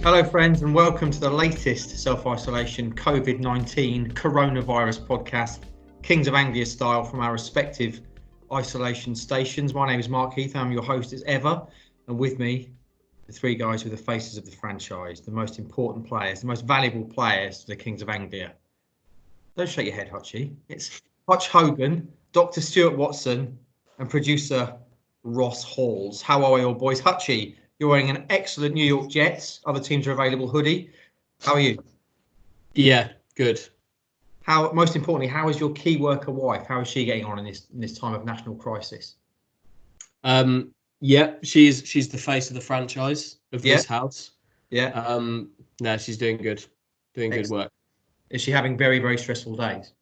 Hello, friends, and welcome to the latest self-isolation COVID-19 coronavirus podcast, Kings of Anglia style, from our respective isolation stations. My name is Mark Heath. I'm your host as ever, and with me, the three guys with the faces of the franchise, the most important players, the most valuable players to the Kings of Anglia. Don't shake your head, Hutchie. It's Hutch Hogan, Dr. Stuart Watson, and producer Ross Halls. How are we all, boys? Hutchie, you're wearing an excellent New York Jets, other teams are available hoodie. How are you? Yeah, good. Most importantly, how is your key worker wife? How is she getting on in this time of national crisis? Yeah, she's the face of the franchise of this house. Yeah. No, she's doing good. Good work. Is she having very, very stressful days?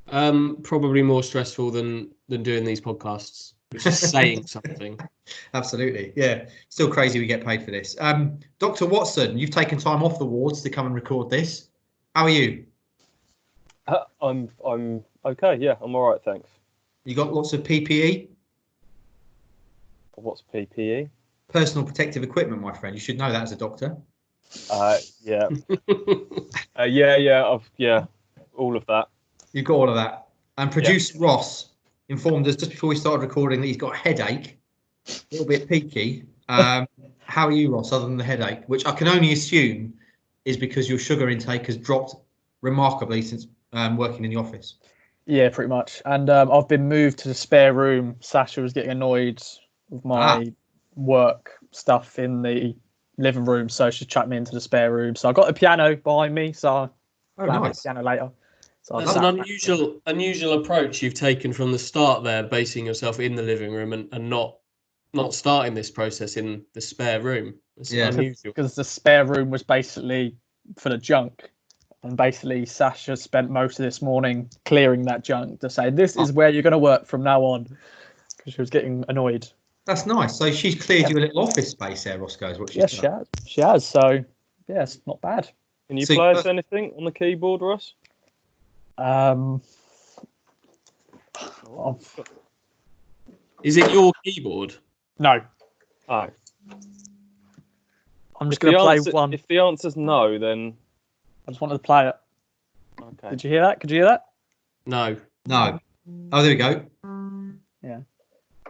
Probably more stressful than doing these podcasts, which is saying something. Absolutely. Yeah. Still crazy we get paid for this. Dr. Watson, you've taken time off the wards to come and record this. How are you? I'm okay. Yeah, I'm all right, thanks. You got lots of PPE? What's PPE? Personal protective equipment, my friend. You should know that as a doctor. Yeah. Yeah. All of that. You've got all of that. And producer Ross informed us just before we started recording that he's got a headache, a little bit peaky. How are you, Ross, other than the headache, which I can only assume is because your sugar intake has dropped remarkably since working in the office? Yeah, pretty much. And I've been moved to the spare room. Sasha was getting annoyed with my work stuff in the living room, so she chucked me into the spare room. So I got a piano behind me, so I'll have the piano later. So that's an unusual approach you've taken from the start there, basing yourself in the living room and not starting this process in the spare room. It's unusual. Because the spare room was basically full of junk. And basically, Sasha spent most of this morning clearing that junk to say, this is where you're going to work from now on. Because she was getting annoyed. That's nice. So she's cleared you a little office space there, Roscoe, is what she's done. She has. So, yeah, it's not bad. Can you play us anything on the keyboard, Ross? Is it your keyboard? No. Oh. I'm just going to play one. If the answer's no, then... I just wanted to play it. Okay. Did you hear that? Could you hear that? No. Oh, there we go. Yeah.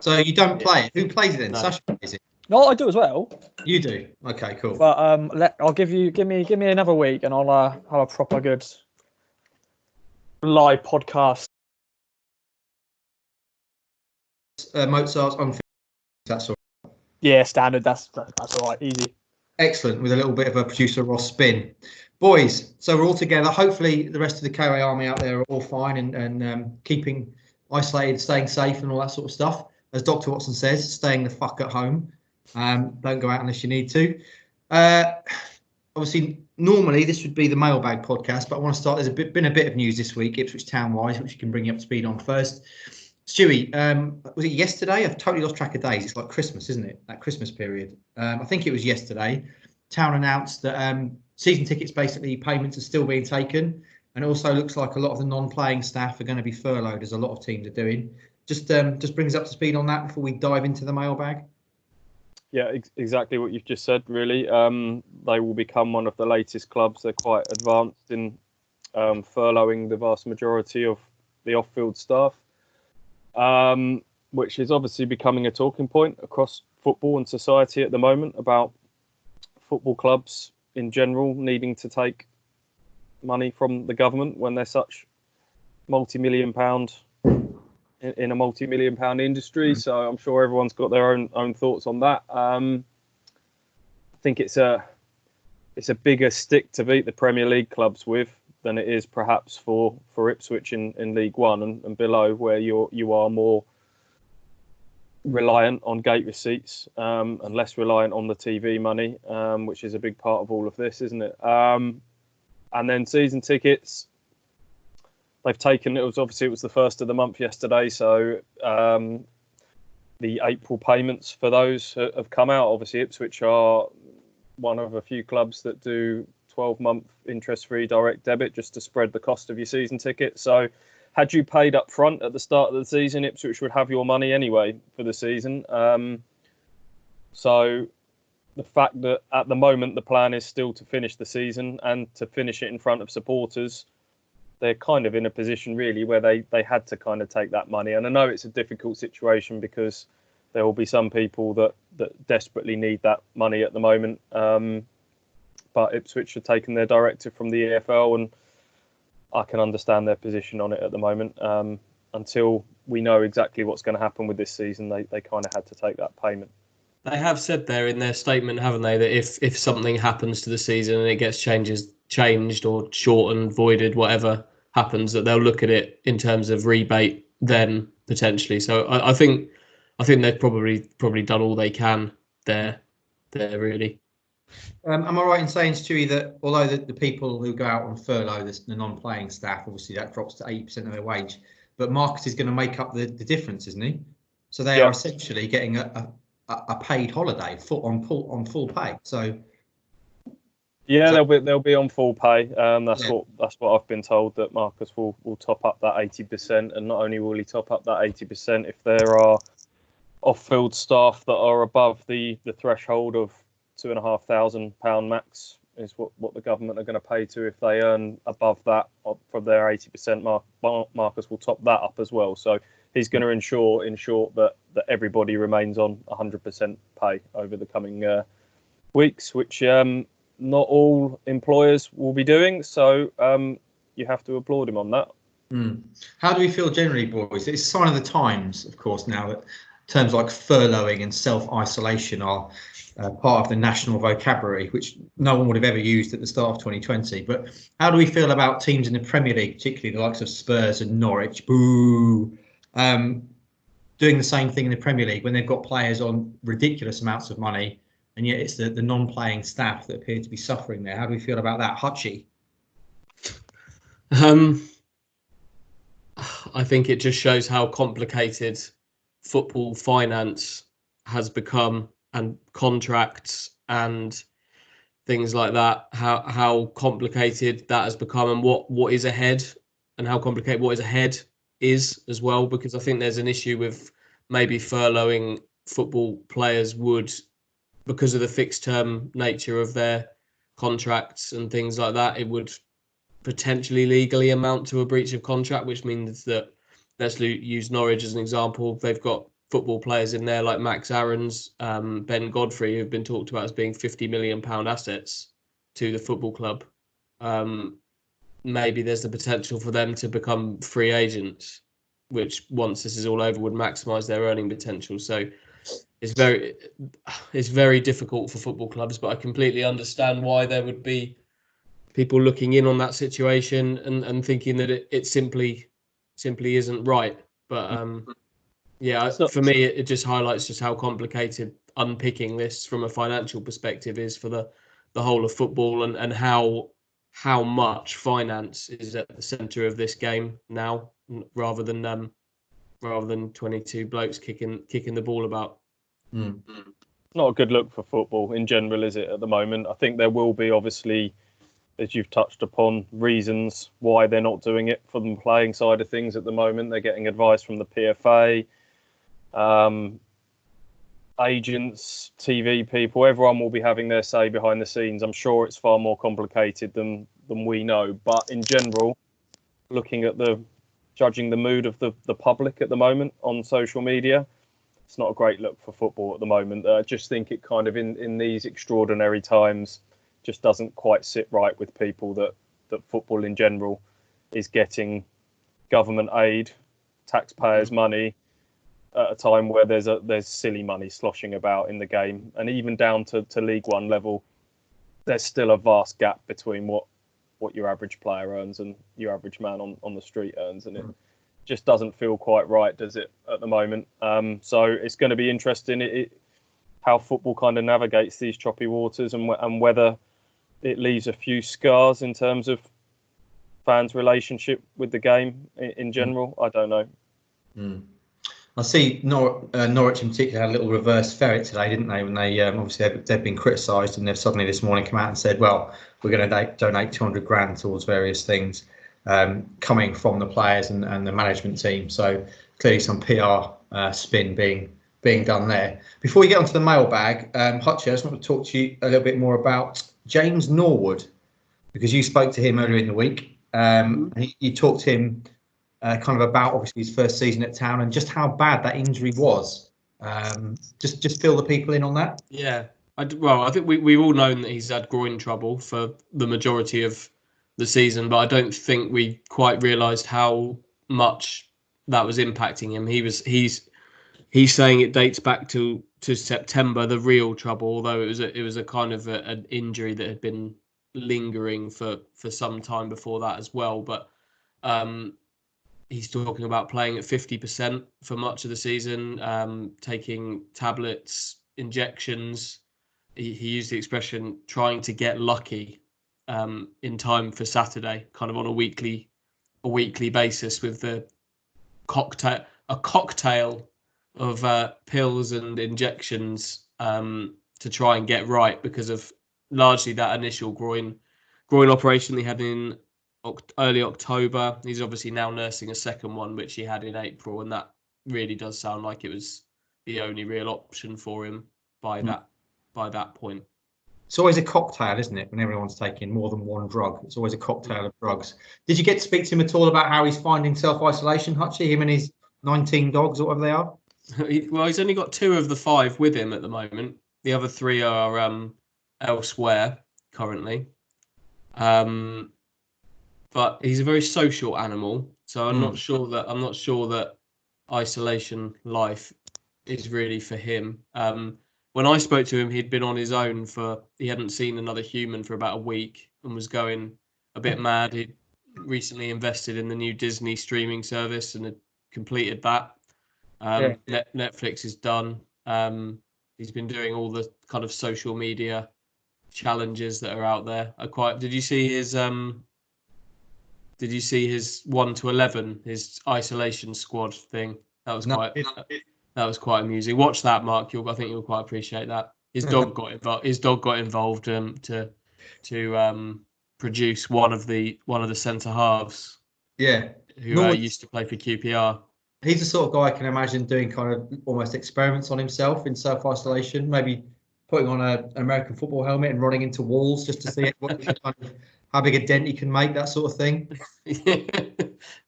So you don't play it. Who plays it then? No. Sasha plays it. No, I do as well. You do. Okay, cool. But I'll give me another week, and I'll have a proper good live podcast. Mozart's unfinished. That's all. Yeah, standard. That's all right. Easy. Excellent, with a little bit of a producer Ross spin. Boys, so we're all together. Hopefully the rest of the KOA army out there are all fine and keeping isolated, staying safe and all that sort of stuff. As Dr. Watson says, staying the fuck at home. Don't go out unless you need to. Obviously, normally this would be the Mailbag podcast, but I want to start. There's been a bit of news this week, Ipswich Town wise, which you can bring you up to speed on first. Stewie, was it yesterday? I've totally lost track of days. It's like Christmas, isn't it? That Christmas period. I think it was yesterday. Town announced that season tickets, basically payments are still being taken. And it also looks like a lot of the non-playing staff are going to be furloughed, as a lot of teams are doing. Just brings up to speed on that before we dive into the mailbag. Yeah, exactly what you've just said, really. They will become one of the latest clubs. They're quite advanced in furloughing the vast majority of the off-field staff. Which is obviously becoming a talking point across football and society at the moment about football clubs in general needing to take money from the government when they're such multi-million pound in a multi-million pound industry. So I'm sure everyone's got their own thoughts on that. I think it's a bigger stick to beat the Premier League clubs with than it is perhaps for Ipswich in League One and below, where you are more reliant on gate receipts and less reliant on the TV money, which is a big part of all of this, isn't it? And then season tickets, they've taken, it was the first of the month yesterday, so the April payments for those have come out. Obviously, Ipswich are one of a few clubs that do 12-month interest-free direct debit just to spread the cost of your season ticket. So had you paid up front at the start of the season, Ipswich would have your money anyway for the season. So the fact that at the moment the plan is still to finish the season and to finish it in front of supporters, they're kind of in a position really where they had to kind of take that money. And I know it's a difficult situation because there will be some people that desperately need that money at the moment. But Ipswich have taken their directive from the EFL, and I can understand their position on it at the moment. Until we know exactly what's going to happen with this season, they kind of had to take that payment. They have said there in their statement, haven't they, that if something happens to the season and it gets changed or shortened, voided, whatever happens, that they'll look at it in terms of rebate then potentially. So I think they've probably done all they can there really. Am I right in saying, Stewie, that although the people who go out on furlough, the non-playing staff, obviously that drops to 80% of their wage, but Marcus is going to make up the difference, isn't he? So they are essentially getting a paid holiday on full pay. So they'll be on full pay. That's what I've been told, that Marcus will top up that 80%, and not only will he top up that 80%, if there are off-field staff that are above the threshold of £2,500 max is what the government are going to pay to. If they earn above that from their 80%, Marcus will top that up as well. So he's going to ensure that everybody remains on 100% pay over the coming weeks, which not all employers will be doing. So you have to applaud him on that. How do we feel generally, boys? It's a sign of the times, of course, now that terms like furloughing and self-isolation are part of the national vocabulary, which no one would have ever used at the start of 2020. But how do we feel about teams in the Premier League, particularly the likes of Spurs and Norwich, doing the same thing in the Premier League when they've got players on ridiculous amounts of money, and yet it's the non-playing staff that appear to be suffering there? How do we feel about that, Hutchie? I think it just shows how complicated football finance has become, and contracts and things like that, how complicated that has become, and what is ahead, and how complicated what is ahead is as well, because I think there's an issue with maybe furloughing football players because of the fixed term nature of their contracts and things like that, it would potentially legally amount to a breach of contract, which means that, let's use Norwich as an example, they've got football players in there like Max Aarons, Ben Godfrey, who've been talked about as being £50 million assets to the football club. Maybe there's the potential for them to become free agents, which once this is all over would maximise their earning potential. So it's very difficult for football clubs, but I completely understand why there would be people looking in on that situation and thinking that it simply isn't right. But for me, it just highlights just how complicated unpicking this from a financial perspective is for the whole of football, and how much finance is at the centre of this game now, rather than 22 blokes kicking the ball about. Not a good look for football in general, is it, at the moment? I think there will be, obviously, as you've touched upon, reasons why they're not doing it from the playing side of things at the moment. They're getting advice from the PFA, agents, TV people. Everyone will be having their say behind the scenes. I'm sure it's far more complicated than we know. But in general, looking at judging the mood of the public at the moment on social media, it's not a great look for football at the moment. I just think it kind of in these extraordinary times just doesn't quite sit right with people that football in general is getting government aid, taxpayers' money, at a time where there's silly money sloshing about in the game, and even down to League One level, there's still a vast gap between what your average player earns and your average man on the street earns, and it just doesn't feel quite right, does it, at the moment? So it's going to be interesting how football kind of navigates these choppy waters, and whether it leaves a few scars in terms of fans' relationship with the game in general. I don't know. I see Norwich in particular had a little reverse ferret today, didn't they? When they obviously they've been criticised, and they've suddenly this morning come out and said, well, we're going to donate 200 grand towards various things coming from the players and the management team. So clearly some PR spin being being done there. Before we get onto the mailbag, Hutchie, I just want to talk to you a little bit more about James Norwood, because you spoke to him earlier in the week. You talked to him kind of about obviously his first season at Town and just how bad that injury was. Just fill the people in on that. Yeah. I think we've all known that he's had groin trouble for the majority of the season, but I don't think we quite realised how much that was impacting him. He's saying it dates back to September, the real trouble, although it was a kind of an injury that had been lingering for some time before that as well. But he's talking about playing at 50% for much of the season, taking tablets, injections. He used the expression trying to get lucky in time for Saturday, kind of on a weekly basis, with a cocktail of pills and injections to try and get right, because of largely that initial groin operation he had in early October. He's obviously now nursing a second one, which he had in April, and that really does sound like it was the only real option for him by that point. It's always a cocktail, isn't it? When everyone's taking more than one drug, it's always a cocktail of drugs. Did you get to speak to him at all about how he's finding self-isolation, Hutchie, him and his 19 dogs or whatever they are? Well, he's only got 2 of the 5 with him at the moment. The other 3 are elsewhere currently. But he's a very social animal, so I'm not sure that isolation life is really for him. When I spoke to him, he'd been on his own he hadn't seen another human for about a week and was going a bit mad. He'd recently invested in the new Disney streaming service and had completed that. Netflix is done. He's been doing all the kind of social media challenges that are out there. Did you see his 1 to 11, his isolation squad thing? That was quite amusing. Watch that, Mark. I think you'll quite appreciate that. His dog got involved. His dog got involved to produce one of the centre halves. Yeah, who used to play for QPR. He's the sort of guy I can imagine doing kind of almost experiments on himself in self-isolation, maybe putting on an American football helmet and running into walls just to see how big a dent he can make, that sort of thing.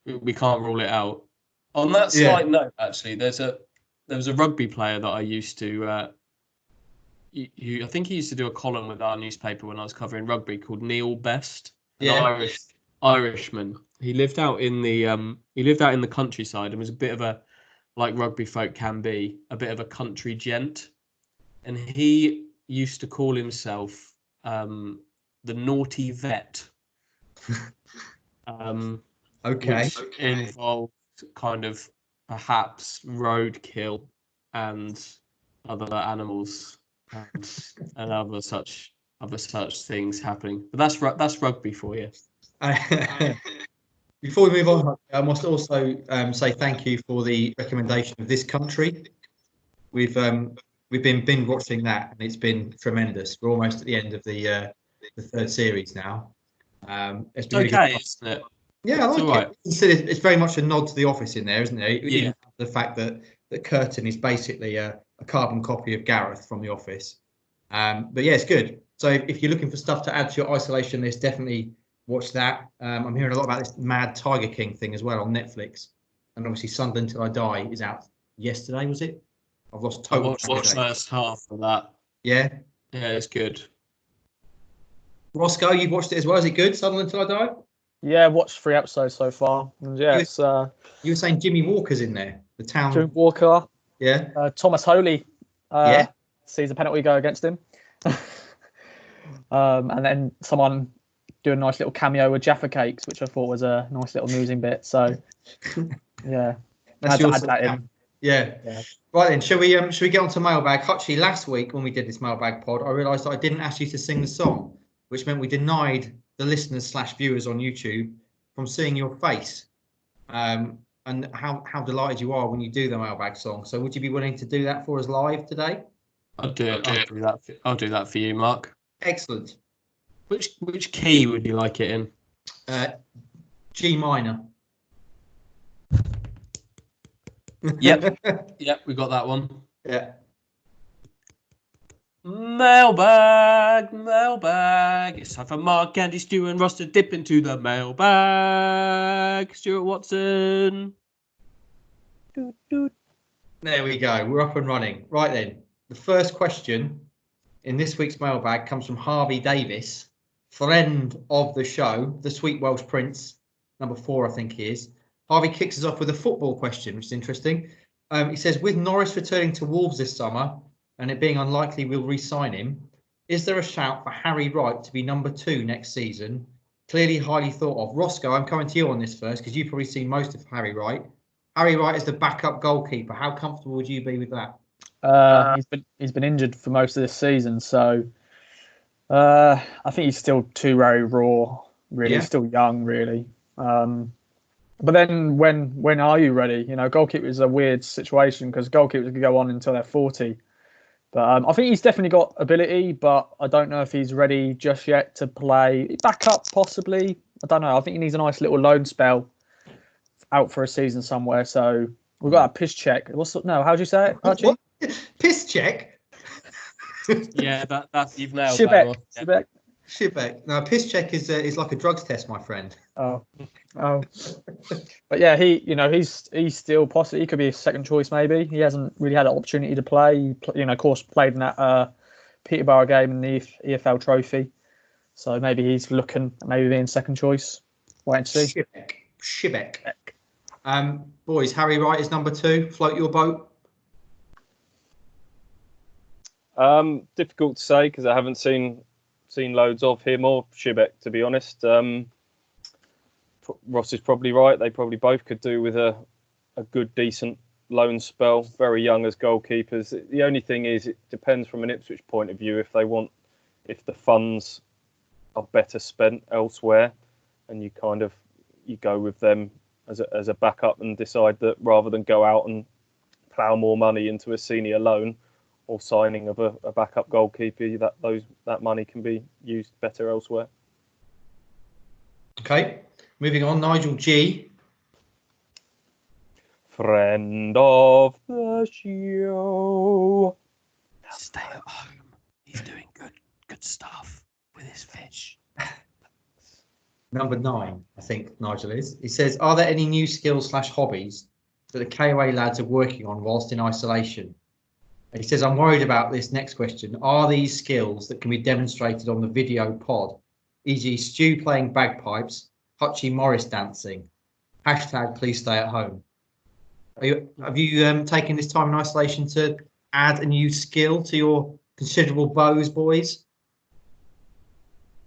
We can't rule it out. On that slight note, actually, there was a rugby player that I used to. I think he used to do a column with our newspaper when I was covering rugby, called Neil Best, an Irishman. He lived out in the countryside and was a bit of a, like rugby folk can be, a bit of a country gent. And he used to call himself the naughty vet. Which involved kind of perhaps roadkill and other animals and other such things happening. But that's rugby for you. Before we move on, I must also say thank you for the recommendation of This Country. We've been binge watching that, and it's been tremendous. We're almost at the end of the 3rd series now. It's been okay, really, isn't it? Yeah, I like it. Right. It's very much a nod to The Office in there, isn't there? Yeah. The fact that Curtin is basically a carbon copy of Gareth from The Office. But yeah, it's good. So if you're looking for stuff to add to your isolation list, definitely watch that. I'm hearing a lot about this Mad Tiger King thing as well on Netflix. And obviously Sunderland Till I Die is out yesterday, was it? I've lost total. I watched the first half of that. Yeah? Yeah, it's good. Roscoe, you've watched it as well. Is it good, Sunderland Till I Die? Yeah, I've watched 3 episodes so far. And yeah, you were saying Jimmy Walker's in there, the Town. Jimmy Walker. Yeah. Thomas Holy. Sees a penalty go against him. And then someone do a nice little cameo with Jaffa Cakes, which I thought was a nice little amusing bit. So, yeah. Add that in. Yeah. Right then, shall we get on to Mailbag? Hutchie, last week when we did this Mailbag pod, I realised that I didn't ask you to sing the song, which meant we denied the listeners / viewers on YouTube from seeing your face and how delighted you are when you do the Mailbag song. So would you be willing to do that for us live today? I'll do that. I'll do that for you, Mark. Excellent. Which key would you like it in? G minor. Yep, we got that one. Yeah. Mailbag. It's time for Mark, Andy, Stuart, and Ross to dip into the mailbag. Stuart Watson. There we go. We're up and running. Right then. The first question in this week's mailbag comes from Harvey Davis, friend of the show, the Sweet Welsh Prince, number 4, I think he is. Harvey kicks us off with a football question, which is interesting. He says, with Norris returning to Wolves this summer and it being unlikely we'll re-sign him, is there a shout for Harry Wright to be number 2 next season? Clearly highly thought of. Roscoe, I'm coming to you on this first because you've probably seen most of Harry Wright. Harry Wright is the backup goalkeeper. How comfortable would you be with that? He's been injured for most of this season, so I think he's still too very raw. Really, Yeah. He's still young, really. But then, when are you ready? You know, goalkeeper is a weird situation because goalkeepers can go on until they're 40. But I think he's definitely got ability, but I don't know if he's ready just yet to play backup. Possibly, I don't know. I think he needs a nice little loan spell out for a season somewhere. So we've got a piss check. How do you say it, Archie? What? Piss check? Yeah, that's you've nailed that. Ross. Shibek. Shibek. No, piss check is like a drugs test, my friend. Oh. But yeah, he's still possible. He could be a second choice, maybe. He hasn't really had an opportunity to play. Of course, played in that Peterborough game in the EFL Trophy. So maybe he's looking at maybe being second choice. Wait and see. Shibek. Boys, Harry Wright is number 2. Float your boat. Difficult to say because I haven't seen loads of him or Shibek, to be honest. Ross is probably right. They probably both could do with a good, decent loan spell. Very young as goalkeepers. The only thing is, it depends from an Ipswich point of view if the funds are better spent elsewhere, and you go with them as a backup and decide that rather than go out and plough more money into a senior loan or signing of a backup goalkeeper, that money can be used better elsewhere. Okay, moving on. Nigel G. Friend of the show. Stay at home. He's doing good stuff with his fish. Number 9, I think Nigel is. He says, are there any new skills / hobbies that the KOA lads are working on whilst in isolation? And he says, I'm worried about this next question. Are these skills that can be demonstrated on the video pod, e.g. Stu playing bagpipes, Hutchie Morris dancing, # please stay at home? Have you taken this time in isolation to add a new skill to your considerable bows, boys?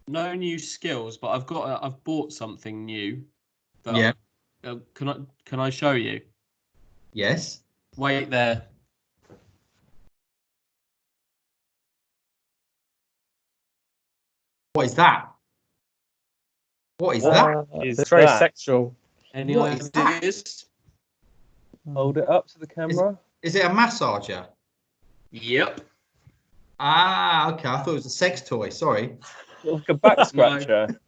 No new skills, but I've bought something new. Yeah. Can I show you? Yes. Wait there. What is that? What is that? It's very sexual. Any What is that? ideas? Hold it up to the camera. Is it a massager? Yep. Ah, okay. I thought it was a sex toy. Sorry. Like a back scratcher.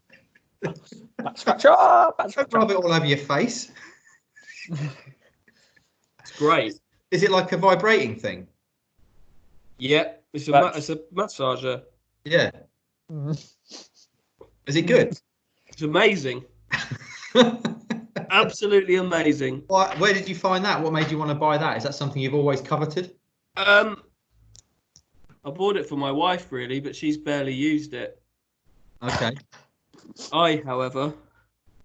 Back scratcher. Don't rub it all over your face. It's great. Is it like a vibrating thing? Yep. It's a massager. Yeah. Is it good? It's amazing. Absolutely amazing. Where did you find that? What made you want to buy that? Is that something you've always coveted? I bought it for my wife, really, but she's barely used it. Okay. However,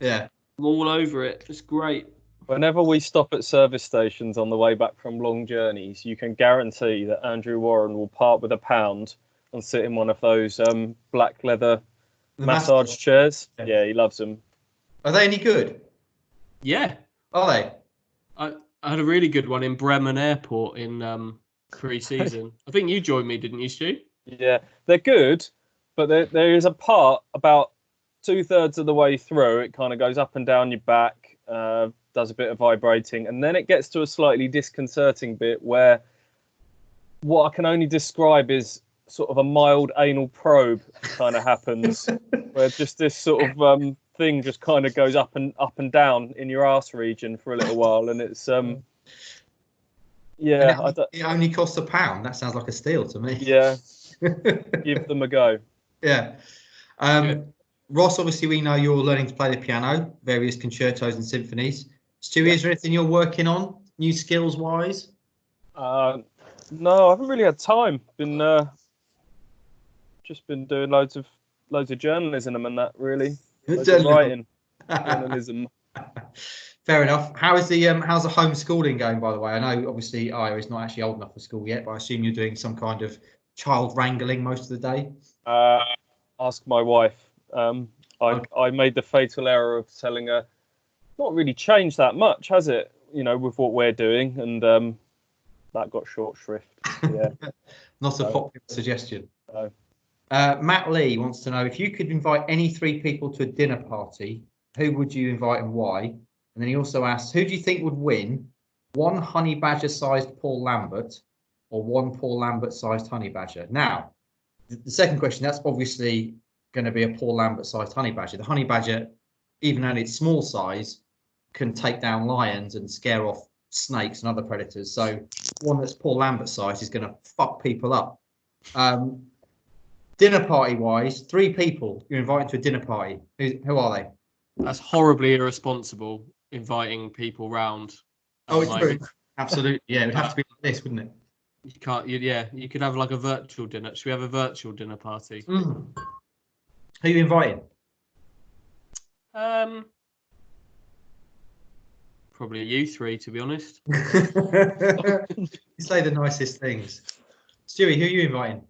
Yeah. I'm all over it. It's great. Whenever we stop at service stations on the way back from long journeys, you can guarantee that Andrew Warren will part with £1 and sit in one of those black leather massage chairs. Yeah, he loves them. Are they any good? Yeah. Are they? I had a really good one in Bremen Airport in pre-season. I think you joined me, didn't you, Stu? Yeah, they're good, but there is a part about 2/3 of the way through, it kind of goes up and down your back, does a bit of vibrating, and then it gets to a slightly disconcerting bit where what I can only describe is sort of a mild anal probe kind of happens, where just this sort of thing just kind of goes up and down in your arse region for a little while, and it's Yeah, it only costs £1. That sounds like a steal to me. yeah. Give them a go. Yeah. Ross, obviously, we know you're learning to play the piano, various concertos and symphonies. Stewie, is there anything you're working on, new skills wise? No, I haven't really had time. Just been doing loads of journalism and that, really. Loads of writing, journalism. Fair enough. How's the homeschooling going, by the way? I know obviously Aya is not actually old enough for school yet, but I assume you're doing some kind of child wrangling most of the day. Ask my wife. I made the fatal error of telling her, not really changed that much, has it? With what we're doing, and that got short shrift. Yeah. Not a popular suggestion. No. Matt Lee wants to know, if you could invite any 3 people to a dinner party, who would you invite and why? And then he also asks, who do you think would win? 1 honey badger sized Paul Lambert or 1 Paul Lambert sized honey badger? Now, the second question, that's obviously going to be a Paul Lambert sized honey badger. The honey badger, even at its small size, can take down lions and scare off snakes and other predators. So one that's Paul Lambert size is going to fuck people up. Dinner party wise, 3 people you're invited to a dinner party. Who are they? That's horribly irresponsible, inviting people round. Oh, it's true. Absolutely. Yeah, it would have to be like this, wouldn't it? You can't. You could have like a virtual dinner. Should we have a virtual dinner party? Who are you inviting? Probably you 3, to be honest. You say the nicest things. Stewie, who are you inviting?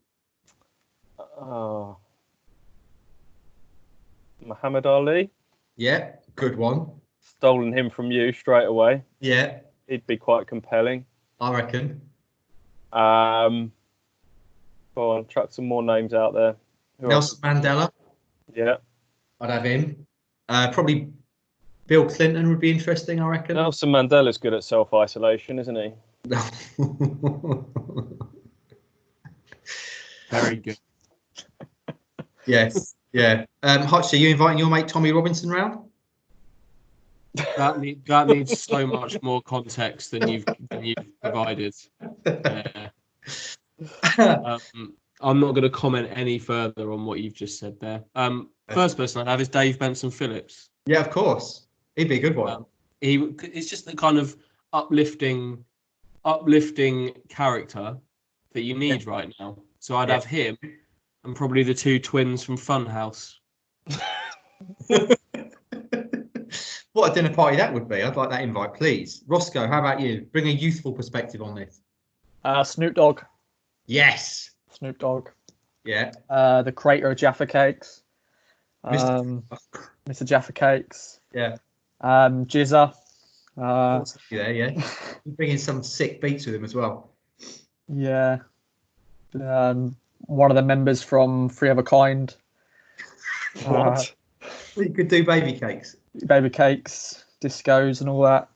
Muhammad Ali. Yeah, good one. Stolen him from you straight away. Yeah. He'd be quite compelling. I reckon. Go on, chuck some more names out there. Nelson Mandela. Yeah. I'd have him. Probably Bill Clinton would be interesting, I reckon. Nelson Mandela's good at self-isolation, isn't he? Very good. Yes. Yeah. Hutch, are you inviting your mate Tommy Robinson round? That needs so much more context than you've provided. Yeah. I'm not going to comment any further on what you've just said there. First person I'd have is Dave Benson Phillips. Yeah, of course. He'd be a good one. He's just the kind of uplifting character that you need right now. So I'd have him and probably the 2 twins from Funhouse. What a dinner party that would be. I'd like that invite, please. Roscoe, how about you? Bring a youthful perspective on this. Snoop Dogg. Yes. Snoop Dogg. Yeah. The creator of Jaffa Cakes. Mr. Jaffa Cakes. Yeah. Jizza. Yeah. Bring in some sick beats with him as well. Yeah. One of the members from Three of a Kind. What? You could do baby cakes. Baby cakes, discos and all that.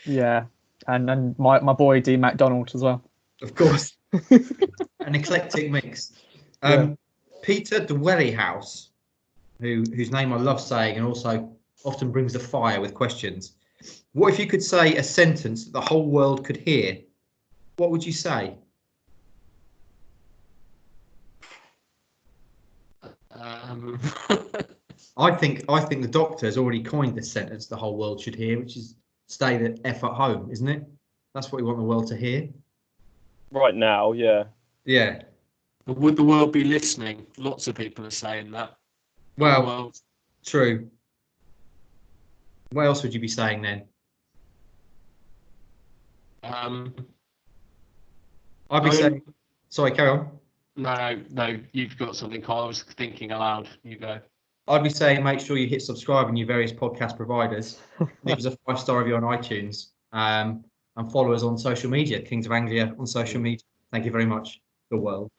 Yeah. And my boy D McDonald as well. Of course. An eclectic mix. Peter Dwellyhouse, whose name I love saying and also often brings the fire with questions. What if you could say a sentence that the whole world could hear? What would you say? I think the doctor has already coined this sentence the whole world should hear, which is stay the F at home, isn't it? That's what we want the world to hear. Right now, yeah. Yeah. But would the world be listening? Lots of people are saying that. Well, true. What else would you be saying then? I'd be saying... Sorry, carry on. No, you've got something, Kyle. I was thinking aloud. You go. I'd be saying make sure you hit subscribe on your various podcast providers. Leave us a 5-star review on iTunes. And follow us on social media, Kings of Anglia on social media. Thank you very much, the world.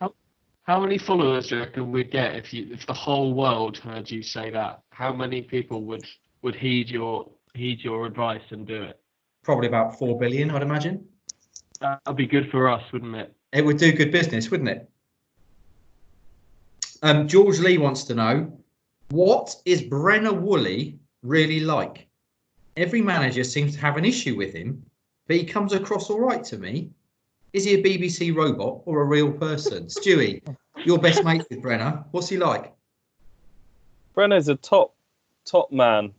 How many followers do you reckon we'd get if the whole world heard you say that? How many people would heed your advice and do it? Probably about 4 billion, I'd imagine. That'd be good for us, wouldn't it? It would do good business, wouldn't it? George Lee wants to know, what is Brenner Woolley really like? Every manager seems to have an issue with him. but he comes across all right to me. Is he a BBC robot or a real person? Stewie, you're best mates with Brenner. What's he like? Brenner's a top man.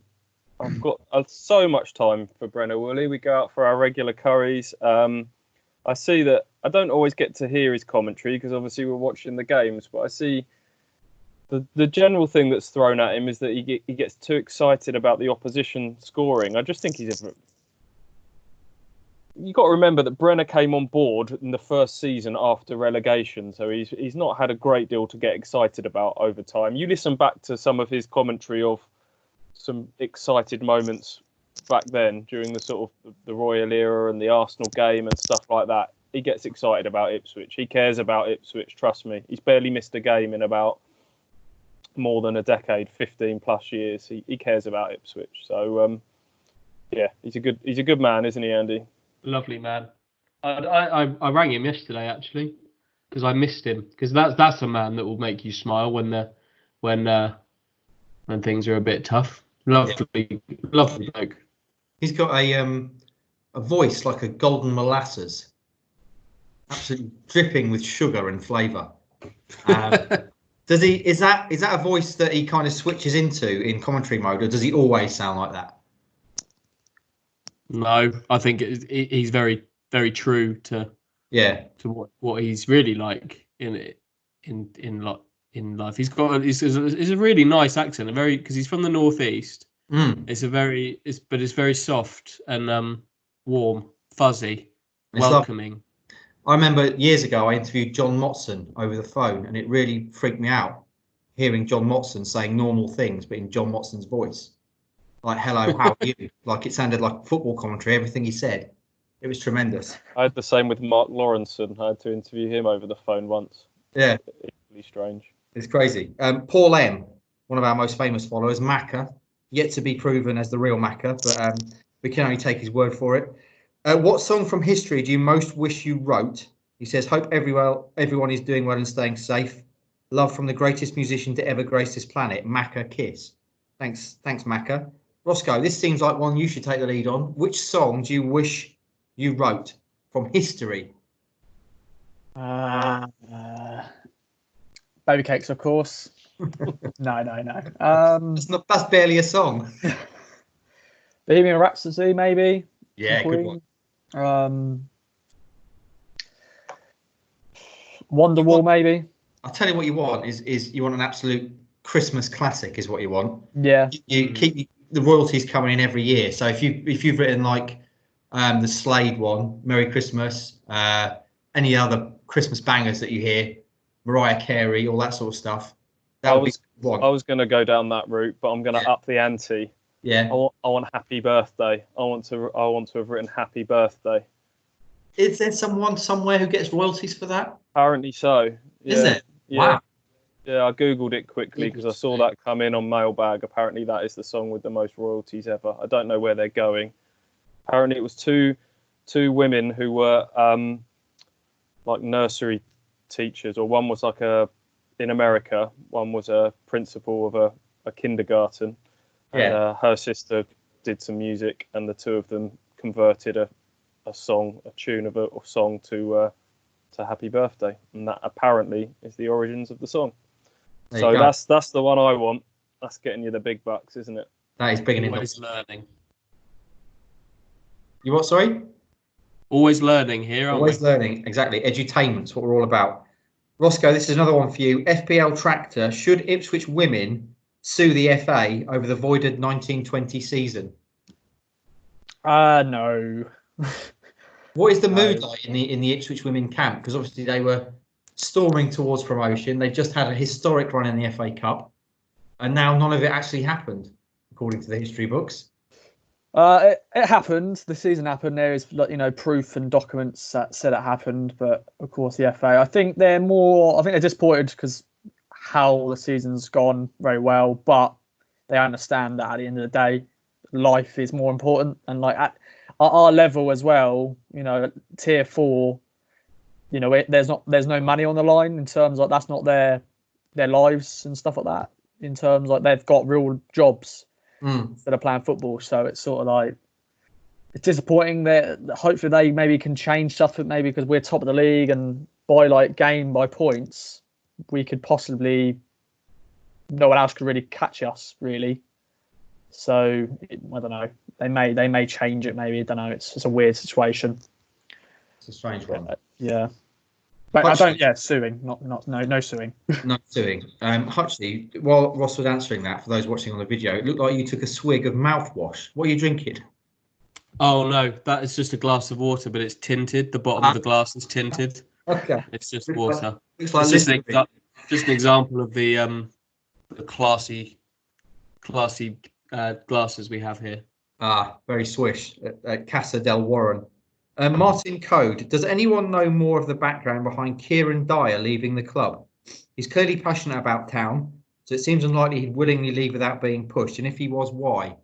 I've got so much time for Brenner Woolley. We go out for our regular curries. I see that I don't always get to hear his commentary because obviously we're watching the games, but I see the general thing that's thrown at him is that he gets too excited about the opposition scoring. I just think you've got to remember that Brenner came on board in the first season after relegation, so he's not had a great deal to get excited about over time. You listen back to some of his commentary of some excited moments back then during the sort of the Royal era and the Arsenal game and stuff like that. He gets excited about Ipswich. He cares about Ipswich, trust me. He's barely missed a game in about more than a decade, 15 plus years. He cares about Ipswich. So, yeah, he's a good man, isn't he, Andy? Lovely man. I rang him yesterday actually because I missed him, because that's a man that will make you smile when things are a bit tough. Lovely bloke. He's got a voice like a golden molasses, absolutely dripping with sugar and flavour. Is that a voice that he kind of switches into in commentary mode, or does he always sound like that? No, I think he's very, very true to what he's really like in life. He's a really nice accent, because he's from the northeast. It's very soft and warm, fuzzy, welcoming. I remember years ago I interviewed John Motson over the phone, and it really freaked me out hearing John Motson saying normal things, but in John Motson's voice. Like, hello, how are you? Like, it sounded like football commentary, everything he said. It was tremendous. I had the same with Mark Lawrenson. I had to interview him over the phone once. Yeah. It's really strange. It's crazy. Paul M, one of our most famous followers, Macca, yet to be proven as the real Macca, but we can only take his word for it. What song from history do you most wish you wrote? He says, hope everyone is doing well and staying safe. Love from the greatest musician to ever grace this planet, Macca Kiss. Thanks, Macca. Roscoe, this seems like one you should take the lead on. Which song do you wish you wrote from history? Baby Cakes, of course. No. That's barely a song. Bohemian Rhapsody, maybe. Yeah, good one. Wonderwall, maybe. I'll tell you what you want is you want an absolute Christmas classic, is what you want. Yeah. You keep the royalties coming in every year. So if you've written like the Slade one, Merry Christmas, any other Christmas bangers that you hear, Mariah Carey, all that sort of stuff. I was going to go down that route, but I'm going to up the ante. Yeah. I want Happy Birthday. I want to have written Happy Birthday. Is there someone somewhere who gets royalties for that? Apparently so. Yeah. Is it? Yeah. Wow. Yeah, I googled it quickly because I saw that come in on Mailbag. Apparently that is the song with the most royalties ever. I don't know where they're going. Apparently it was two women who were like nursery teachers, or one was like in America, one was a principal of a kindergarten. Yeah. And her sister did some music, and the two of them converted a tune of a song to Happy Birthday, and that apparently is the origins of the song. So that's the one I want. That's getting you the big bucks, isn't it? That is big and always learning. You what? Sorry. Always learning here. Always learning. Exactly. Edutainment's what we're all about. Roscoe, this is another one for you. FPL Tractor. Should Ipswich women sue the FA over the voided 1920 season? No. What is the mood like in the Ipswich women camp? Because obviously they were storming towards promotion. They just had a historic run in the FA Cup, and now none of it actually happened, according to the history books. It happened. The season happened. There is, proof and documents that said it happened. But of course, the FA. I think they're disappointed because how the season's gone very well, but they understand that at the end of the day, life is more important. And like at our level as well, tier 4, there's no money on the line in terms like that's not their lives and stuff like that. In terms like they've got real jobs instead of playing football, so it's sort of like it's disappointing that hopefully they maybe can change stuff, maybe because we're top of the league and by like game by points, we could possibly, no one else could really catch us really. So I don't know. They may change it. Maybe I don't know. It's a weird situation. It's a strange one. Yeah. But I don't. Yeah, suing. No suing. No suing. Hutchie, while Ross was answering that, for those watching on the video, it looked like you took a swig of mouthwash. What are you drinking? Oh no, that is just a glass of water, but it's tinted. The bottom of the glass is tinted. Okay. It's just water. Looks like It's just an example of the classy glasses we have here. Very swish at Casa del Warren. Martin Code, does anyone know more of the background behind Kieron Dyer leaving the club? He's clearly passionate about Town, so it seems unlikely he'd willingly leave without being pushed. And if he was, why?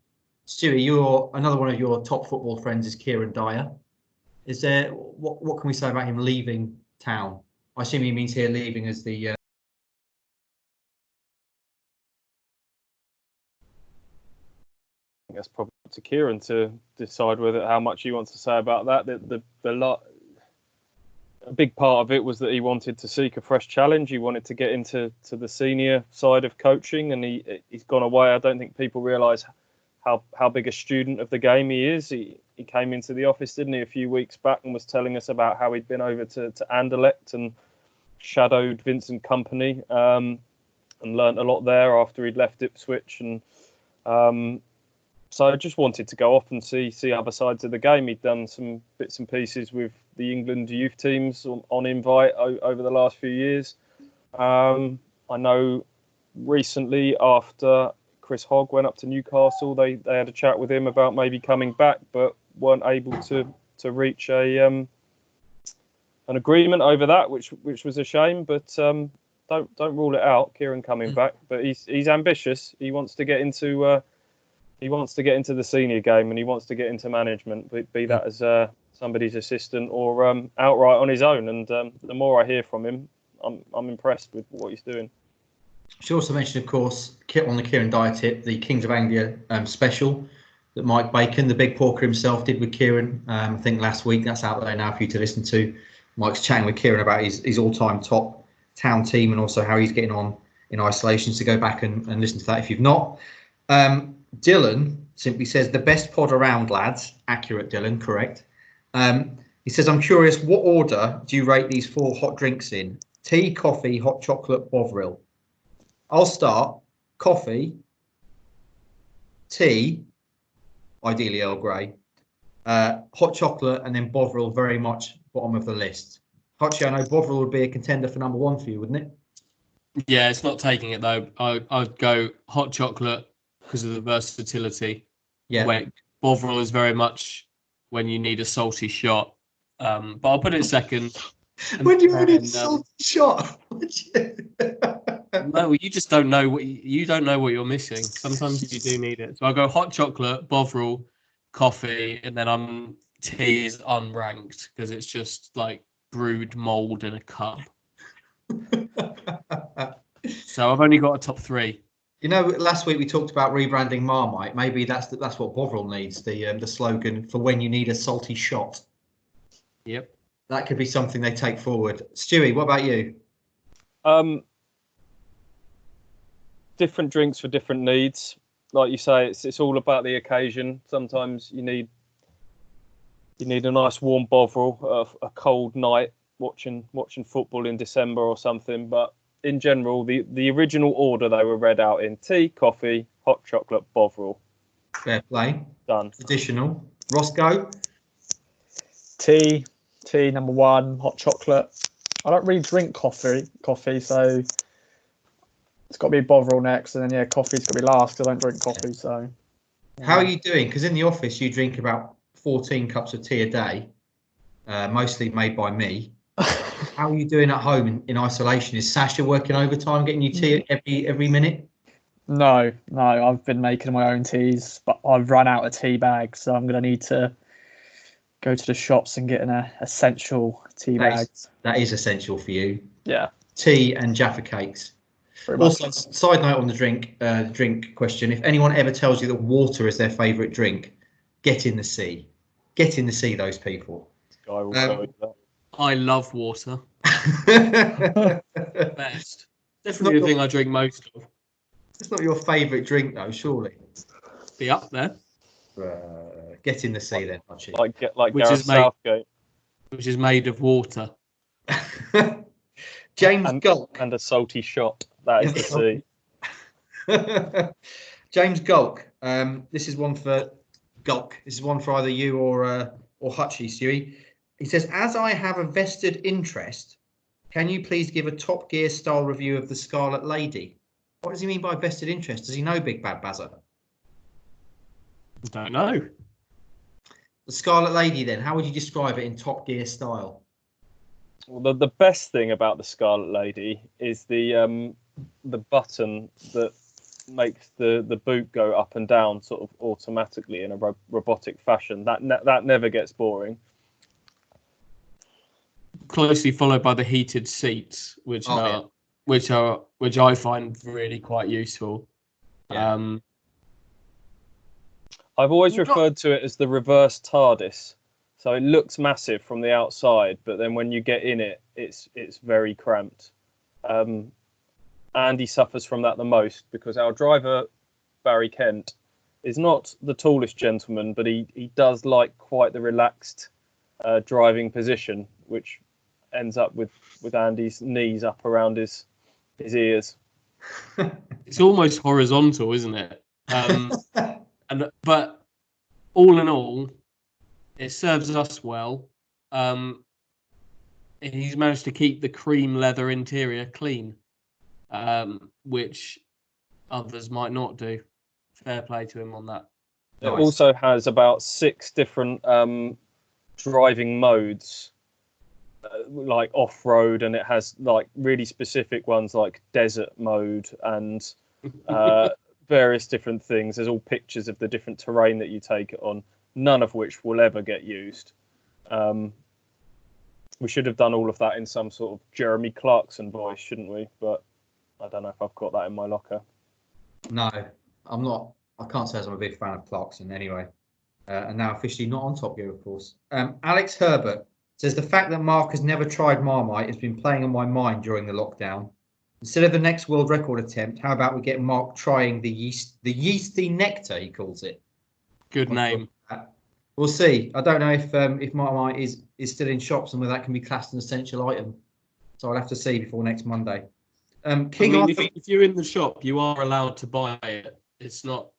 Stewie, another one of your top football friends is Kieron Dyer. Is there what can we say about him leaving Town? I assume he means here leaving as the. That's probably up to Kieron to decide how much he wants to say about that. A big part of it was that he wanted to seek a fresh challenge. He wanted to get into the senior side of coaching, and he's gone away. I don't think people realise how big a student of the game he is. He came into the office, didn't he, a few weeks back, and was telling us about how he'd been over to Anderlecht and shadowed Vincent Kompany and learnt a lot there after he'd left Ipswich. And so I just wanted to go off and see other sides of the game. He'd done some bits and pieces with the England youth teams on invite over the last few years. I know recently after Chris Hogg went up to Newcastle, they had a chat with him about maybe coming back, but weren't able to reach an agreement over that, which was a shame. But don't rule it out, Kieron coming back. But he's ambitious. He wants to get into the senior game, and he wants to get into management, be that as somebody's assistant or outright on his own. And the more I hear from him, I'm impressed with what he's doing. She also mentioned, of course, on the Kieron Dyer tip, the Kings of Anglia special that Mike Bacon, the big porker himself, did with Kieron. I think last week. That's out there now for you to listen to. Mike's chatting with Kieron about his all-time top Town team and also how he's getting on in isolation. So go back and listen to that if you've not. Dylan simply says, the best pod around, lads. Accurate, Dylan, correct. He says, I'm curious, what order do you rate these 4 hot drinks in? Tea, coffee, hot chocolate, Bovril. I'll start. Coffee, tea, ideally Earl Grey, hot chocolate, and then Bovril very much bottom of the list. Hutchie, I know Bovril would be a contender for number 1 for you, wouldn't it? Yeah, it's not taking it though. I'd go hot chocolate because of the versatility. Yeah. Where Bovril is very much when you need a salty shot. But I'll put it second. When you need a salty shot? No, you just don't know what you're missing. Sometimes you do need it. So I'll go hot chocolate, Bovril, coffee, and then tea is unranked because it's just like brewed mold in a cup. So I've only got a top 3. You know, last week we talked about rebranding Marmite. Maybe that's what Bovril needs. The slogan for when you need a salty shot. Yep. That could be something they take forward. Stewie, what about you? Different drinks for different needs. Like you say, it's all about the occasion. Sometimes you need a nice warm Bovril, a cold night watching football in December or something. But in general, the original order they were read out in: tea, coffee, hot chocolate, Bovril. Fair play. Done. Additional. Roscoe? Tea number 1, hot chocolate. I don't really drink coffee, so it's got to be Bovril next, and then coffee's got to be last because I don't drink coffee. So how are you doing? Because in the office you drink about 14 cups of tea a day, mostly made by me. How are you doing at home in isolation? Is Sasha working overtime, getting you tea every minute? No, I've been making my own teas, but I've run out of tea bags, so I'm going to need to go to the shops and get an essential tea bags. That is essential for you. Yeah. Tea and Jaffa cakes. Also, side note on the drink question: if anyone ever tells you that water is their favourite drink, get in the sea. getting to see those people. Guy will tell you that. I love water. It's Best. Definitely the thing I drink most of. not your favourite drink, though, surely. Be up there. Get in the sea then, Archie. Like Which Gareth is made- Southgate. Which is made of water. James and, Gulk. And a salty shot. That is the sea. James Gulk. This is one for Gulk. This is one for either you or Hutchie, Stewie. He says, as I have a vested interest, can you please give a Top Gear style review of the Scarlet Lady? What does he mean by vested interest? Does he know Big Bad Bazza? I don't know. The Scarlet Lady, then, how would you describe it in Top Gear style? Well, the best thing about the Scarlet Lady is the button that makes the boot go up and down sort of automatically in a robotic fashion. That never gets boring. Closely followed by the heated seats, which I find really quite useful. Yeah. I've always referred to it as the reverse TARDIS. So it looks massive from the outside, but then when you get in it, it's very cramped. Andy suffers from that the most because our driver, Barry Kent, is not the tallest gentleman, but he does like quite the relaxed driving position, which ends up with Andy's knees up around his ears. It's almost horizontal, isn't it? But all in all, it serves us well. He's managed to keep the cream leather interior clean, which others might not do. Fair play to him on that. It also has about 6 different driving modes, like off-road, and it has like really specific ones like desert mode and various different things. There's all pictures of the different terrain that you take it on, none of which will ever get used. We should have done all of that in some sort of Jeremy Clarkson voice, shouldn't we? But I don't know if I've got that in my locker. No, I'm not. I can't say I'm a big fan of Clarkson anyway. And now officially not on Top Gear, of course. Alex Herbert says, the fact that Mark has never tried Marmite has been playing on my mind during the lockdown. Instead of the next world record attempt, how about we get Mark trying the yeasty nectar, he calls it. Good name. We'll see. I don't know if Marmite is still in shops and whether that can be classed an essential item. So I'll have to see before next Monday. If you're in the shop, you are allowed to buy it. It's not.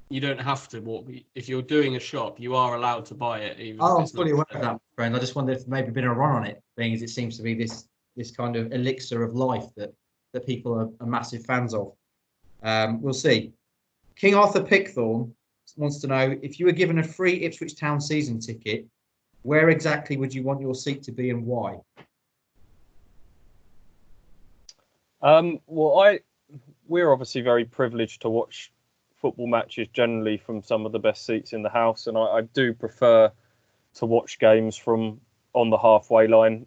You don't have to walk. If you're doing a shop, you are allowed to buy it. I'm fully aware of that, friend. I just wondered if maybe been a run on it, being as it seems to be this kind of elixir of life that people are massive fans of. We'll see. King Arthur Pickthorne wants to know, if you were given a free Ipswich Town season ticket, where exactly would you want your seat to be and why? We're obviously very privileged to watch football matches generally from some of the best seats in the house, and I do prefer to watch games from on the halfway line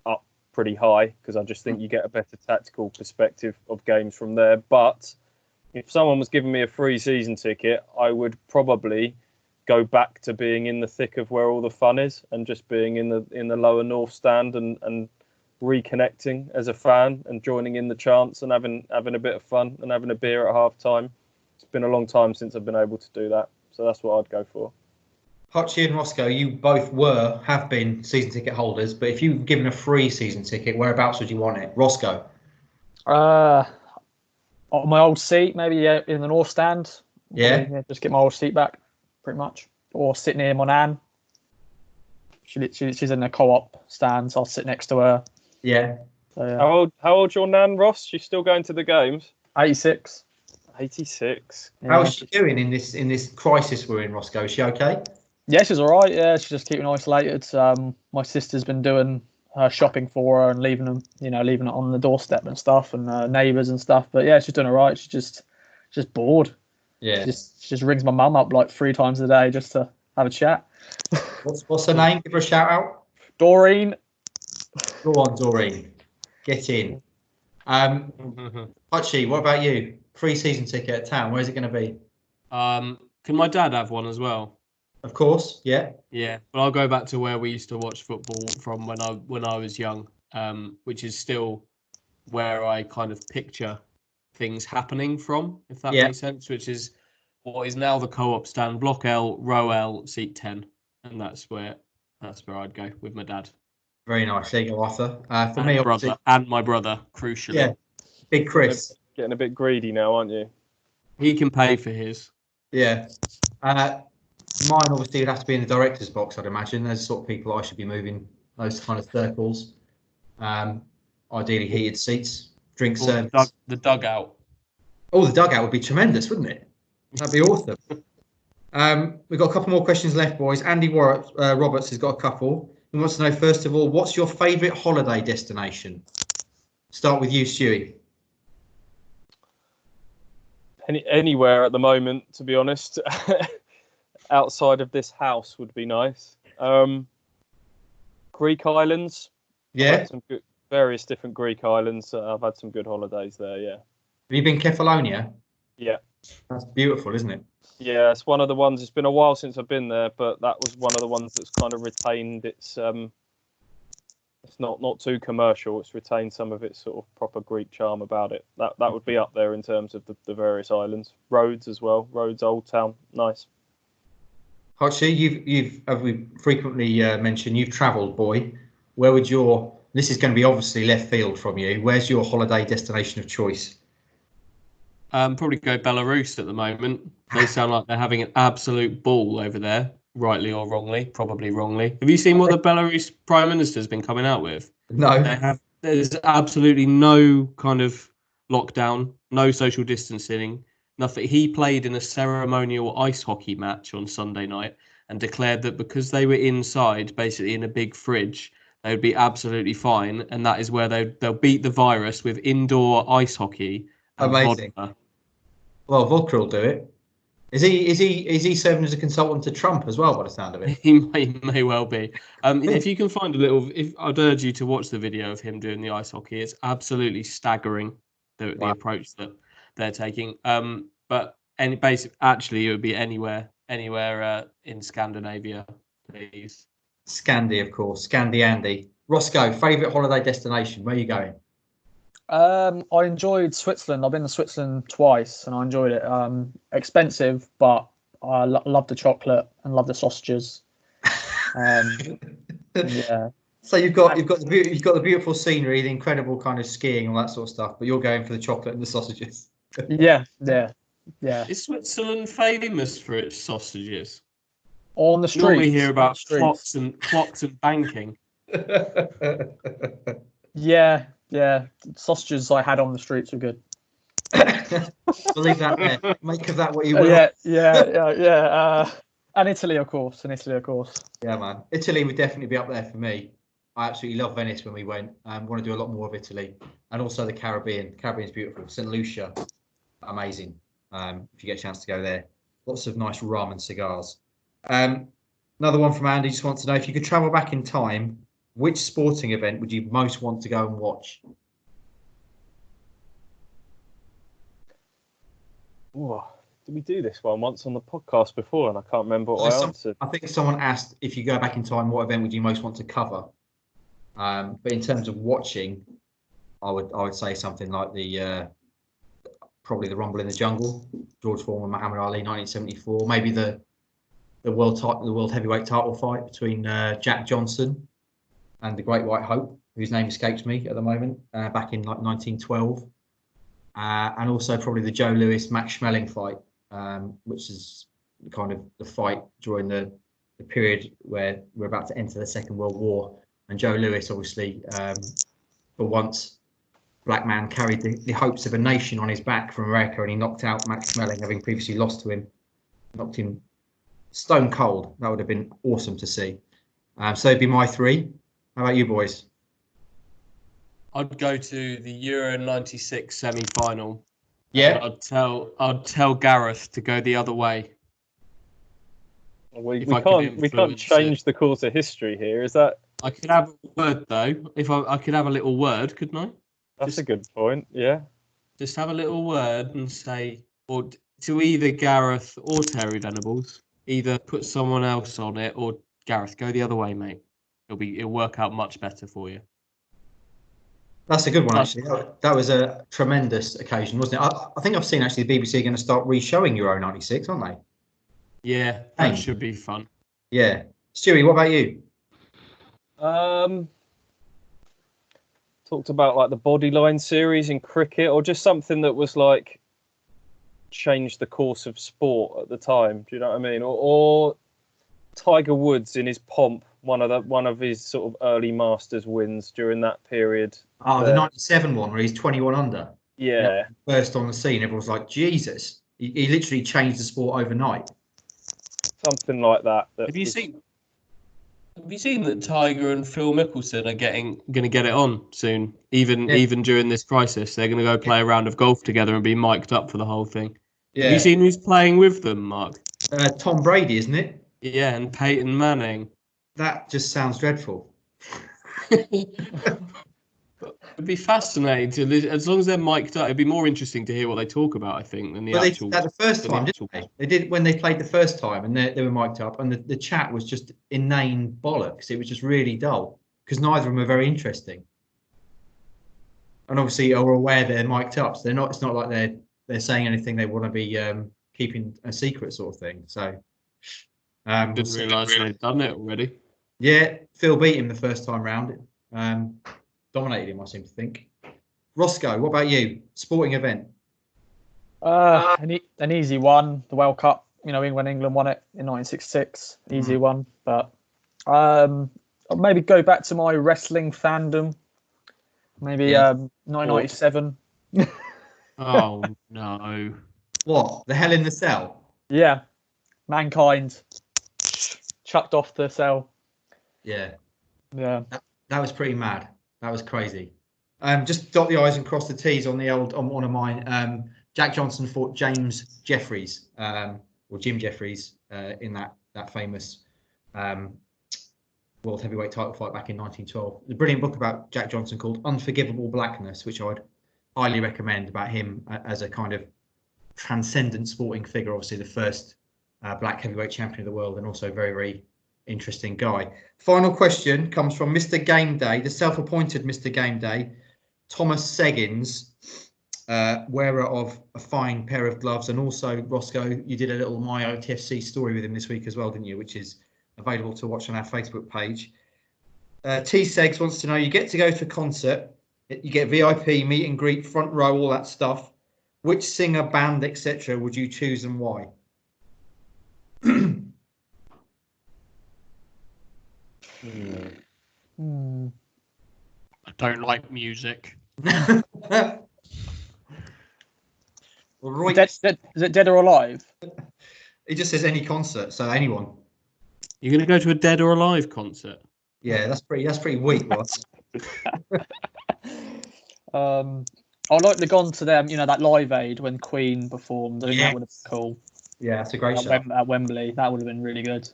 up pretty high, because I just think you get a better tactical perspective of games from there. But if someone was giving me a free season ticket, I would probably go back to being in the thick of where all the fun is and just being in the lower north stand and reconnecting as a fan and joining in the chants and having a bit of fun and having a beer at half time. It's been a long time since I've been able to do that, so that's what I'd go for. Hutchie and Roscoe, you both have been season ticket holders, but if you were given a free season ticket, whereabouts would you want it? Roscoe? On my old seat, maybe in the north stand. Yeah. Just get my old seat back, pretty much. Or sit near my nan. She's in the co-op stand, so I'll sit next to her. Yeah. So, yeah. How old's your nan, Ross? She's still going to the games? 86. 86. Yeah. How is she doing in this crisis we're in, Roscoe? Is she okay? Yeah, she's all right. Yeah, she's just keeping isolated. My sister's been doing her shopping for her and leaving it on the doorstep and stuff, and neighbours and stuff. But yeah, she's doing all right. She's just bored. Yeah. She just rings my mum up like 3 times a day just to have a chat. What's her name? Give her a shout out. Doreen. Go on, Doreen. Get in. Hutchie, what about you? Free season ticket at town. Where's it going to be? Can my dad have one as well? of course. Yeah. Yeah, but I'll go back to where we used to watch football from when I was young, which is still where I kind of picture things happening from, if that makes sense, which is what is now the Co-op stand, Block L, Row L, seat 10. And that's where I'd go with my dad. Very nice. There you go, Arthur. For and me, brother, and my brother, crucially. Yeah, big Chris. Getting a bit greedy now, aren't you? He can pay for his. Yeah. Mine obviously would have to be in the director's box, I'd imagine. There's the sort of people I should be moving, those kind of circles. Ideally heated seats, drink service. The dugout. Oh, the dugout would be tremendous, wouldn't it? That'd be awesome. We've got a couple more questions left, boys. Andy Roberts has got a couple. He wants to know, first of all, what's your favourite holiday destination? Start with you, Stewie. Anywhere at the moment, to be honest. Outside of this house would be nice. Greek islands. Yeah. Various different Greek islands. I've had some good holidays there. Yeah. Have you been Kefalonia? Yeah. That's beautiful, isn't it? Yeah, it's one of the ones. It's been a while since I've been there, but that was one of the ones that's kind of retained its. It's not too commercial. It's retained some of its sort of proper Greek charm about it. That would be up there in terms of the various islands. Rhodes as well. Rhodes, Old Town, nice. Hachi, you've as we frequently mentioned, you've travelled, boy. Where would this is going to be obviously left field from you. Where's your holiday destination of choice? Probably go Belarus at the moment. They sound like they're having an absolute ball over there, rightly or wrongly, probably wrongly. Have you seen what the Belarus Prime Minister's been coming out with? No. There's absolutely no kind of lockdown, no social distancing, nothing. He played in a ceremonial ice hockey match on Sunday night and declared that because they were inside, basically in a big fridge, they would be absolutely fine. And that is where they'll beat the virus with indoor ice hockey. Amazing. Vodka. Well, vodka will do it. Is he serving as a consultant to Trump as well, by the sound of it? He may well be. If you can find a little, I'd urge you to watch the video of him doing the ice hockey. It's absolutely staggering the approach that they're taking. But actually, it would be anywhere in Scandinavia, please. Scandi, of course. Scandi Andy. Roscoe, favourite holiday destination? Where are you going? I enjoyed Switzerland. I've been to Switzerland twice and I enjoyed it. Expensive, but I love the chocolate and love the sausages. Yeah. So you've got the beautiful scenery, the incredible kind of skiing, all that sort of stuff. But you're going for the chocolate and the sausages. Yeah. Is Switzerland famous for its sausages? On the streets. Normally hear about clocks and banking. Yeah, sausages I had on the streets were good. We'll leave that there. Make of that what you will. Yeah. And Italy, of course. Yeah, man. Italy would definitely be up there for me. I absolutely love Venice when we went. Want to do a lot more of Italy. And also the Caribbean. The Caribbean's beautiful. St. Lucia, amazing. If you get a chance to go there. Lots of nice rum and cigars. Another one from Andy just wants to know, if you could travel back in time, which sporting event would you most want to go and watch? Ooh, did we do this one once on the podcast before? And I can't remember what I answered. I think someone asked, if you go back in time, what event would you most want to cover? But in terms of watching, I would say something like probably the Rumble in the Jungle, George Foreman, Muhammad Ali, 1974. Maybe the world heavyweight title fight between Jack Johnson and the Great White Hope, whose name escapes me at the moment, back in like 1912. And also probably the Joe Louis Max Schmeling fight, which is kind of the fight during the period where we're about to enter the Second World War. And Joe Louis, obviously, for once, black man carried the hopes of a nation on his back from America, and he knocked out Max Schmeling, having previously lost to him, knocked him stone cold. That would have been awesome to see. So it'd be my three. How about you, boys? I'd go to the Euro '96 semi-final. Yeah. I'd tell Gareth to go the other way. We can't change the course of history here. Is that? I could have a word though. If I could have a little word, couldn't I? That's a good point. Yeah. Just have a little word and say, or to either Gareth or Terry Venables. either put someone else on it or Gareth, go the other way, mate. It'll work out much better for you. That's a good one, actually. That was a tremendous occasion, wasn't it? I think I've seen actually the BBC are going to start re-showing Euro 96, aren't they? Yeah, that should be fun. Yeah. Stewie, what about you? Talked about like the Bodyline series in cricket, or just something that was like changed the course of sport at the time. Do you know what I mean? Or Tiger Woods in his pomp, one of his sort of early Masters wins during that period. Oh, the 97 one where he's 21 under. Yeah. First on the scene, everyone's like, Jesus. He literally changed the sport overnight. Something like that. Have you seen that Tiger and Phil Mickelson are going to get it on soon? Even during this crisis, they're going to go play a round of golf together and be mic'd up for the whole thing. Yeah. Have you seen who's playing with them, Mark? Tom Brady, isn't it? Yeah, and Peyton Manning. That just sounds dreadful. It'd be fascinating to, as long as they're mic'd up. It'd be more interesting to hear what they talk about, I think, than the actual. They did that the first time, didn't they? They did when they played the first time, and they were mic'd up, and the chat was just inane bollocks. It was just really dull because neither of them are very interesting. And obviously, are aware they're mic'd up, so they're not. It's not like they're saying anything they want to be keeping a secret sort of thing. So, didn't realise they'd done it already. Yeah, Phil beat him the first time round. Dominated him, I seem to think. Roscoe, what about you? Sporting event? An easy one. The World Cup. You know, when England won it in 1966. Easy one. But I'll maybe go back to my wrestling fandom. Maybe 1997. Oh, no. What? The Hell in the Cell? Yeah. Mankind chucked off the cell. Yeah. Yeah. That was pretty mad. That was crazy. Just dot the I's and cross the T's on one of mine. Jack Johnson fought James Jeffries, or Jim Jeffries, in that famous world heavyweight title fight back in 1912. There's a brilliant book about Jack Johnson called Unforgivable Blackness, which I'd highly recommend, about him as a kind of transcendent sporting figure. Obviously, the first black heavyweight champion of the world, and also very, very interesting guy. Final question comes from Mr. Game Day, the self-appointed Mr. Game Day, Thomas Seggins, wearer of a fine pair of gloves. And also, Roscoe, you did a little My OTFC story with him this week as well, didn't you? Which is available to watch on our Facebook page. T Segs wants to know, you get to go to a concert, you get VIP, meet and greet, front row, all that stuff. Which singer, band, etc. would you choose and why? I don't like music. Right. Is it Dead or Alive? It just says any concert, so anyone. You're going to go to a Dead or Alive concert? Yeah, that's pretty weak, Ross. I'd like to have gone to them, that Live Aid when Queen performed. I think that would have been cool. Yeah, that's a great show. At Wembley, that would have been really good.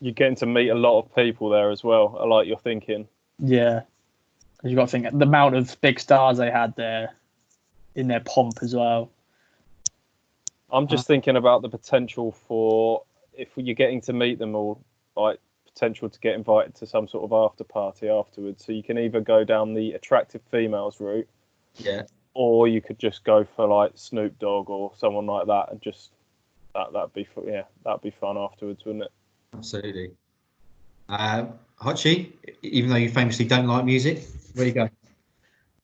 You're getting to meet a lot of people there as well. I like your thinking. Yeah. Because you've got to think the amount of big stars they had there in their pomp as well. I'm just thinking about the potential for, if you're getting to meet them all, like potential to get invited to some sort of after party afterwards. So you can either go down the attractive females route, yeah, or you could just go for like Snoop Dogg or someone like that, and just that'd be fun afterwards, wouldn't it? Absolutely. Hotchie, even though you famously don't like music, where you go?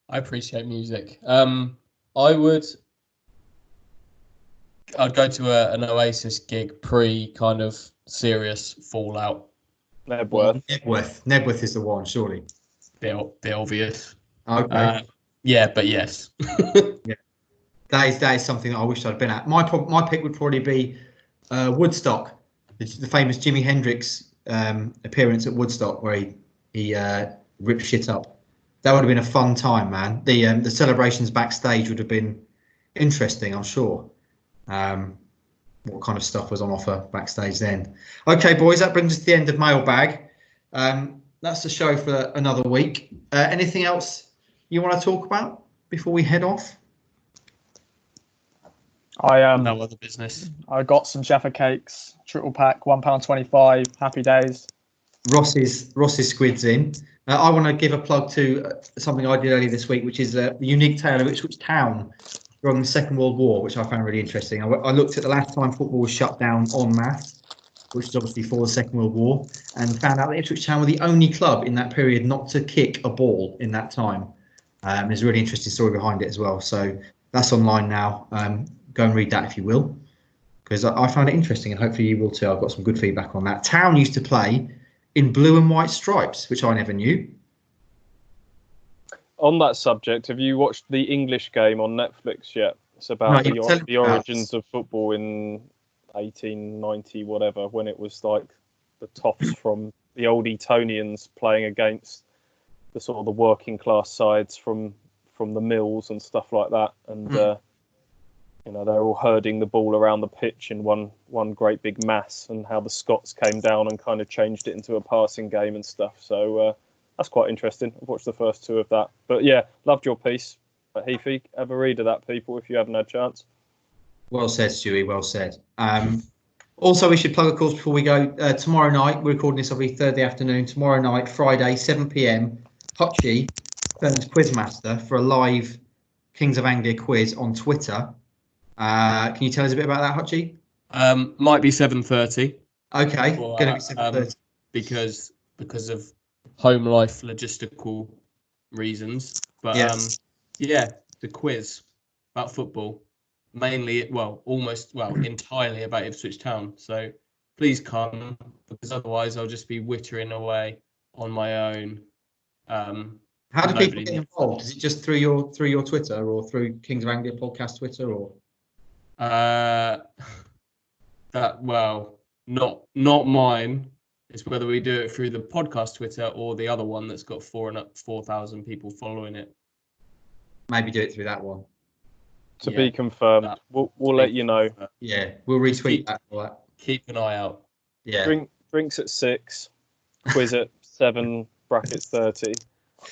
I appreciate music. I'd go to an Oasis gig pre kind of serious fallout. Nebworth is the one, surely. Bit obvious. Okay. Yeah, but yes. Yeah. That is something that I wish I'd been at. My pick would probably be Woodstock, the famous Jimi Hendrix appearance at Woodstock, where he ripped shit up. That would have been a fun time, man. The celebrations backstage would have been interesting, I'm sure. What kind of stuff was on offer backstage then? Okay, boys, that brings us to the end of Mailbag. That's the show for another week. Anything else you want to talk about before we head off? No other business. I got some Jaffa cakes, triple pack, £1.25. Happy days. Ross's squids in. I want to give a plug to something I did earlier this week, which is the unique tale of Ipswich Town during the Second World War, which I found really interesting. I looked at the last time football was shut down en masse, which is obviously for the Second World War, and found out that Ipswich Town were the only club in that period not to kick a ball in that time. There's a really interesting story behind it as well. So that's online now. Go and read that if you will, because I found it interesting, and hopefully you will too. I've got some good feedback on that. Town used to play in blue and white stripes, which I never knew. On that subject, have you watched the English game on Netflix yet? It's about the origins of football in 1890, whatever, when it was like the toffs from the old Etonians playing against the sort of the working class sides from the mills and stuff like that. And, they're all herding the ball around the pitch in one great big mass, and how the Scots came down and kind of changed it into a passing game and stuff. So that's quite interesting. I've watched the first two of that. But yeah, loved your piece. Heathy, have a read of that, people, if you haven't had a chance. Well said, Stewie. Well said. Also, we should plug, of course, before we go, tomorrow night, we're recording this every Thursday afternoon. Tomorrow night, Friday, 7 p.m, Hutchie turns Quizmaster for a live Kings of Anglia quiz on Twitter. Can you tell us a bit about that, Hutchie? Might be 7:30. Okay, going to be 7:30. Because of home life logistical reasons. But the quiz about football, entirely about Ipswich Town. So please come, because otherwise I'll just be wittering away on my own. How do people get involved? Is it just through your Twitter, or through Kings of Anglia Podcast Twitter, or? Not mine. It's whether we do it through the podcast Twitter or the other one that's got 4,000 people following it. Maybe do it through that one. To be confirmed. We'll let you know. Yeah, we'll retweet that. Keep an eye out. Yeah. Drinks at 6, quiz at 7:30.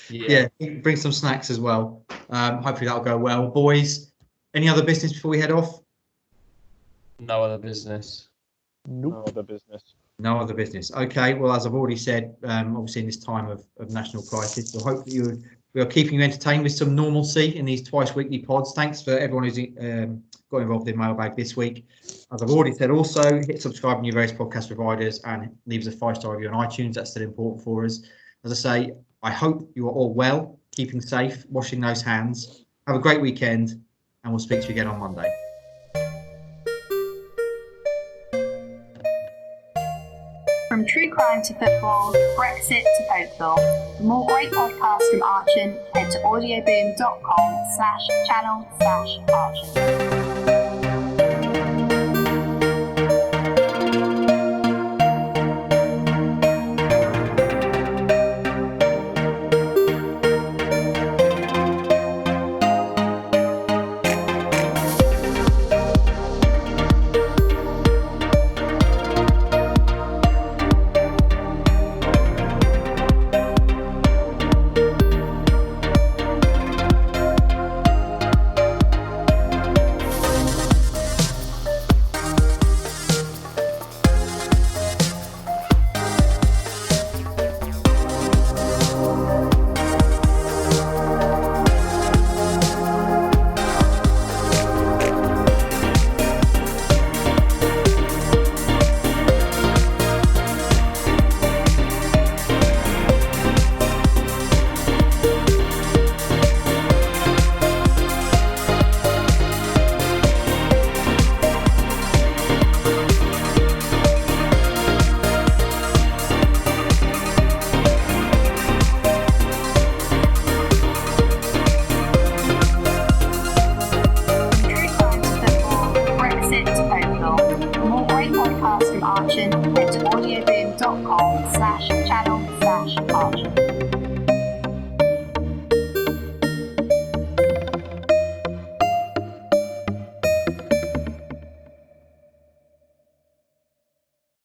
Yeah, bring some snacks as well. Hopefully that'll go well. Boys, any other business before we head off? No other business. Nope. No other business. Okay, well, as I've already said, obviously in this time of national crisis, we'll hope that we are keeping you entertained with some normalcy in these twice weekly pods. Thanks for everyone who's got involved in Mailbag this week. As I've already said, also hit subscribe on your various podcast providers and leave us a 5-star review on iTunes. That's still important for us. As I say, I hope you are all well, keeping safe, washing those hands. Have a great weekend, and we'll speak to you again on Monday. From true crime to football, Brexit to Oakville. For more great podcasts from Archon, head to audioboom.com/channel/Archon.